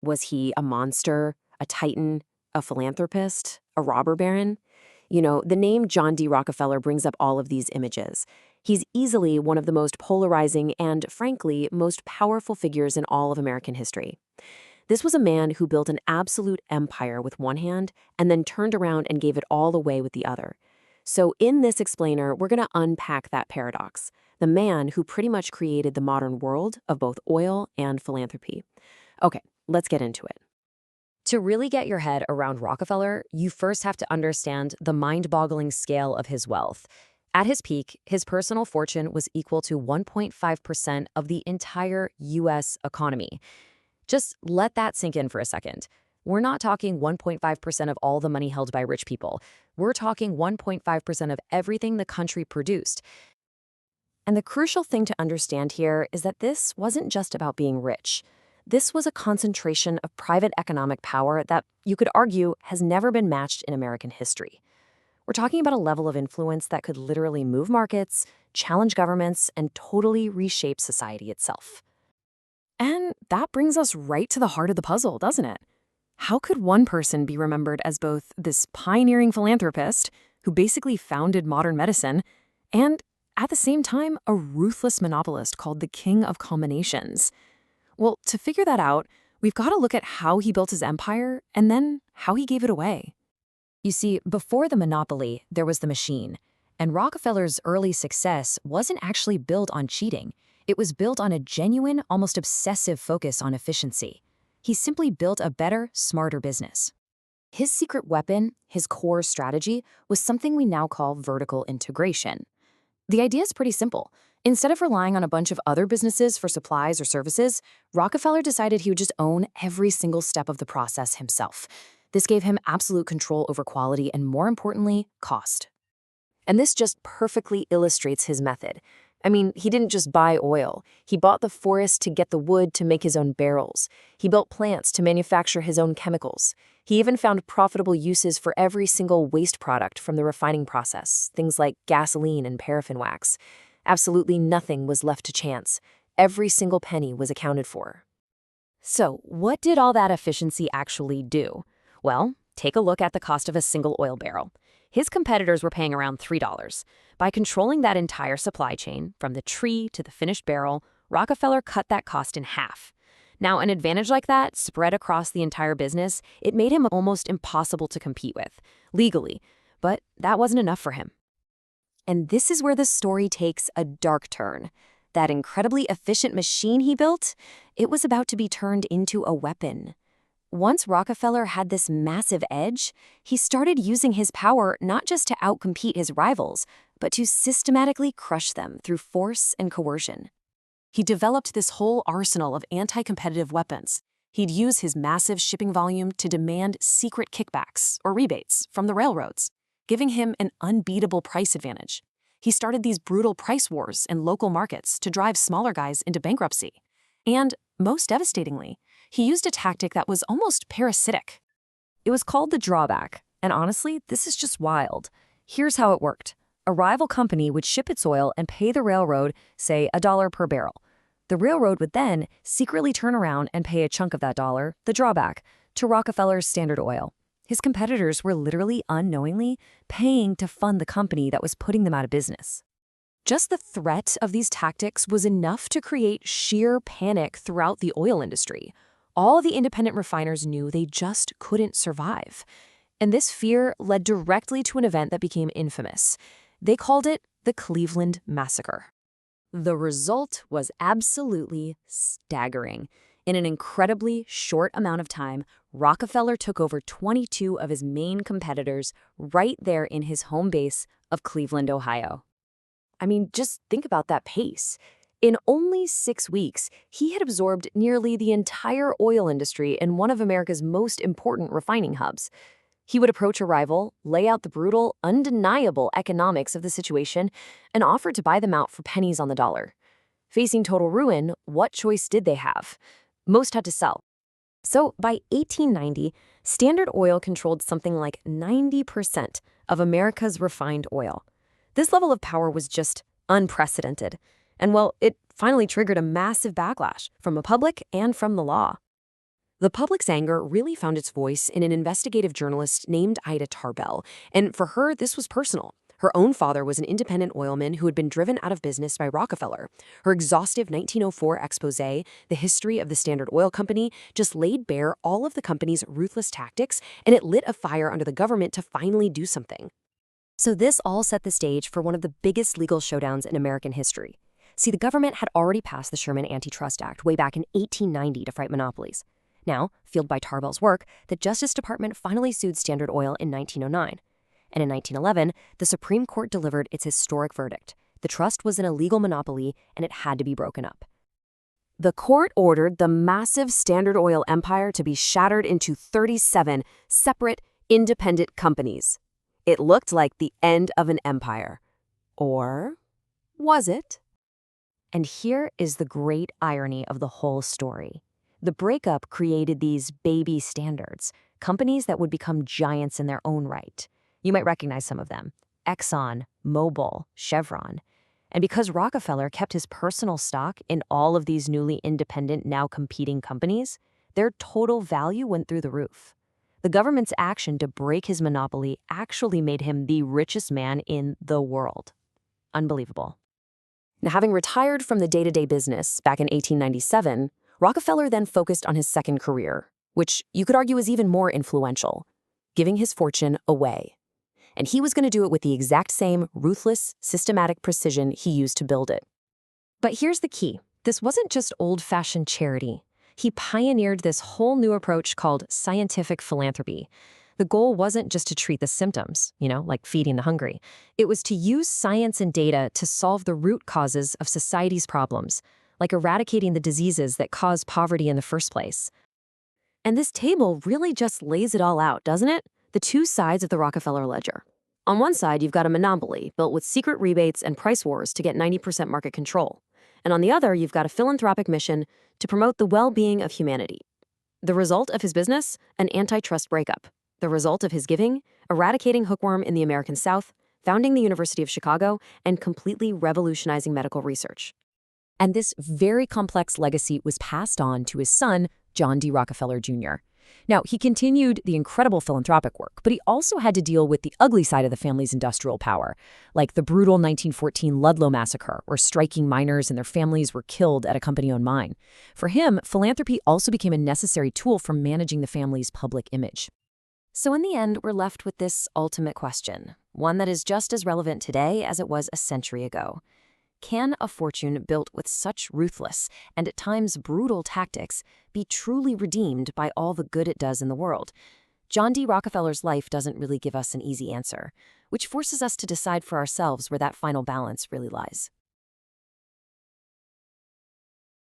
Was he a monster, a titan, a philanthropist, a robber baron? The name John D. Rockefeller brings up all of these images. He's easily one of the most polarizing and, frankly, most powerful figures in all of American history. This was a man who built an absolute empire with one hand and then turned around and gave it all away with the other. So in this explainer, we're going to unpack that paradox, the man who pretty much created the modern world of both oil and philanthropy. Okay, let's get into it. To really get your head around Rockefeller, you first have to understand the mind-boggling scale of his wealth. At his peak, his personal fortune was equal to 1.5% of the entire U.S. economy. Just let that sink in for a second. We're not talking 1.5% of all the money held by rich people. We're talking 1.5% of everything the country produced. And the crucial thing to understand here is that this wasn't just about being rich. This was a concentration of private economic power that, you could argue, has never been matched in American history. We're talking about a level of influence that could literally move markets, challenge governments, and totally reshape society itself. And that brings us right to the heart of the puzzle, doesn't it? How could one person be remembered as both this pioneering philanthropist who basically founded modern medicine and, at the same time, a ruthless monopolist called the King of Combinations? Well, to figure that out, we've got to look at how he built his empire and then how he gave it away. You see, before the monopoly, there was the machine. And Rockefeller's early success wasn't actually built on cheating. It was built on a genuine, almost obsessive focus on efficiency. He simply built a better, smarter business. His secret weapon, his core strategy, was something we now call vertical integration. The idea is pretty simple. Instead of relying on a bunch of other businesses for supplies or services, Rockefeller decided he would just own every single step of the process himself. This gave him absolute control over quality and, more importantly, cost. And this just perfectly illustrates his method. I mean, he didn't just buy oil. He bought the forest to get the wood to make his own barrels. He built plants to manufacture his own chemicals. He even found profitable uses for every single waste product from the refining process, things like gasoline and paraffin wax. Absolutely nothing was left to chance. Every single penny was accounted for. So, what did all that efficiency actually do? Well, take a look at the cost of a single oil barrel. His competitors were paying around $3. By controlling that entire supply chain, from the tree to the finished barrel, Rockefeller cut that cost in half. Now, an advantage like that, spread across the entire business, it made him almost impossible to compete with, legally. But that wasn't enough for him. And this is where the story takes a dark turn. That incredibly efficient machine he built, it was about to be turned into a weapon. Once Rockefeller had this massive edge, he started using his power not just to outcompete his rivals, but to systematically crush them through force and coercion. He developed this whole arsenal of anti-competitive weapons. He'd use his massive shipping volume to demand secret kickbacks or rebates from the railroads, giving him an unbeatable price advantage. He started these brutal price wars in local markets to drive smaller guys into bankruptcy. And, most devastatingly, he used a tactic that was almost parasitic. It was called the drawback, and honestly, this is just wild. Here's how it worked. A rival company would ship its oil and pay the railroad, say, $1 per barrel. The railroad would then secretly turn around and pay a chunk of that dollar, the drawback, to Rockefeller's Standard Oil. His competitors were literally unknowingly paying to fund the company that was putting them out of business. Just the threat of these tactics was enough to create sheer panic throughout the oil industry. All of the independent refiners knew they just couldn't survive. And this fear led directly to an event that became infamous. They called it the Cleveland Massacre. The result was absolutely staggering. In an incredibly short amount of time, Rockefeller took over 22 of his main competitors right there in his home base of Cleveland, Ohio. I mean, just think about that pace. In only 6 weeks, he had absorbed nearly the entire oil industry in one of America's most important refining hubs. He would approach a rival, lay out the brutal, undeniable economics of the situation, and offer to buy them out for pennies on the dollar. Facing total ruin, what choice did they have? Most had to sell. So by 1890, Standard Oil controlled something like 90% of America's refined oil. This level of power was just unprecedented. And well, it finally triggered a massive backlash from the public and from the law. The public's anger really found its voice in an investigative journalist named Ida Tarbell, and for her, this was personal. Her own father was an independent oilman who had been driven out of business by Rockefeller. Her exhaustive 1904 expose, The History of the Standard Oil Company, just laid bare all of the company's ruthless tactics, and it lit a fire under the government to finally do something. So this all set the stage for one of the biggest legal showdowns in American history. See, the government had already passed the Sherman Antitrust Act way back in 1890 to fight monopolies. Now, fueled by Tarbell's work, the Justice Department finally sued Standard Oil in 1909. And in 1911, the Supreme Court delivered its historic verdict. The trust was an illegal monopoly, and it had to be broken up. The court ordered the massive Standard Oil empire to be shattered into 37 separate, independent companies. It looked like the end of an empire. Or was it? And here is the great irony of the whole story. The breakup created these baby standards, companies that would become giants in their own right. You might recognize some of them: Exxon, Mobil, Chevron. And because Rockefeller kept his personal stock in all of these newly independent, now competing companies, their total value went through the roof. The government's action to break his monopoly actually made him the richest man in the world. Unbelievable. Now, having retired from the day-to-day business back in 1897, Rockefeller then focused on his second career, which you could argue is even more influential: giving his fortune away. And he was going to do it with the exact same ruthless, systematic precision he used to build it. But here's the key. This wasn't just old-fashioned charity. He pioneered this whole new approach called scientific philanthropy. The goal wasn't just to treat the symptoms, like feeding the hungry. It was to use science and data to solve the root causes of society's problems, like eradicating the diseases that cause poverty in the first place. And this table really just lays it all out, doesn't it? The two sides of the Rockefeller ledger. On one side, you've got a monopoly built with secret rebates and price wars to get 90% market control. And on the other, you've got a philanthropic mission to promote the well-being of humanity. The result of his business? An antitrust breakup. The result of his giving? Eradicating hookworm in the American South, founding the University of Chicago, and completely revolutionizing medical research. And this very complex legacy was passed on to his son, John D. Rockefeller Jr. Now, he continued the incredible philanthropic work, but he also had to deal with the ugly side of the family's industrial power, like the brutal 1914 Ludlow massacre, where striking miners and their families were killed at a company-owned mine. For him, philanthropy also became a necessary tool for managing the family's public image. So in the end, we're left with this ultimate question, one that is just as relevant today as it was a century ago. Can a fortune built with such ruthless and at times brutal tactics be truly redeemed by all the good it does in the world? John D. Rockefeller's life doesn't really give us an easy answer, which forces us to decide for ourselves where that final balance really lies.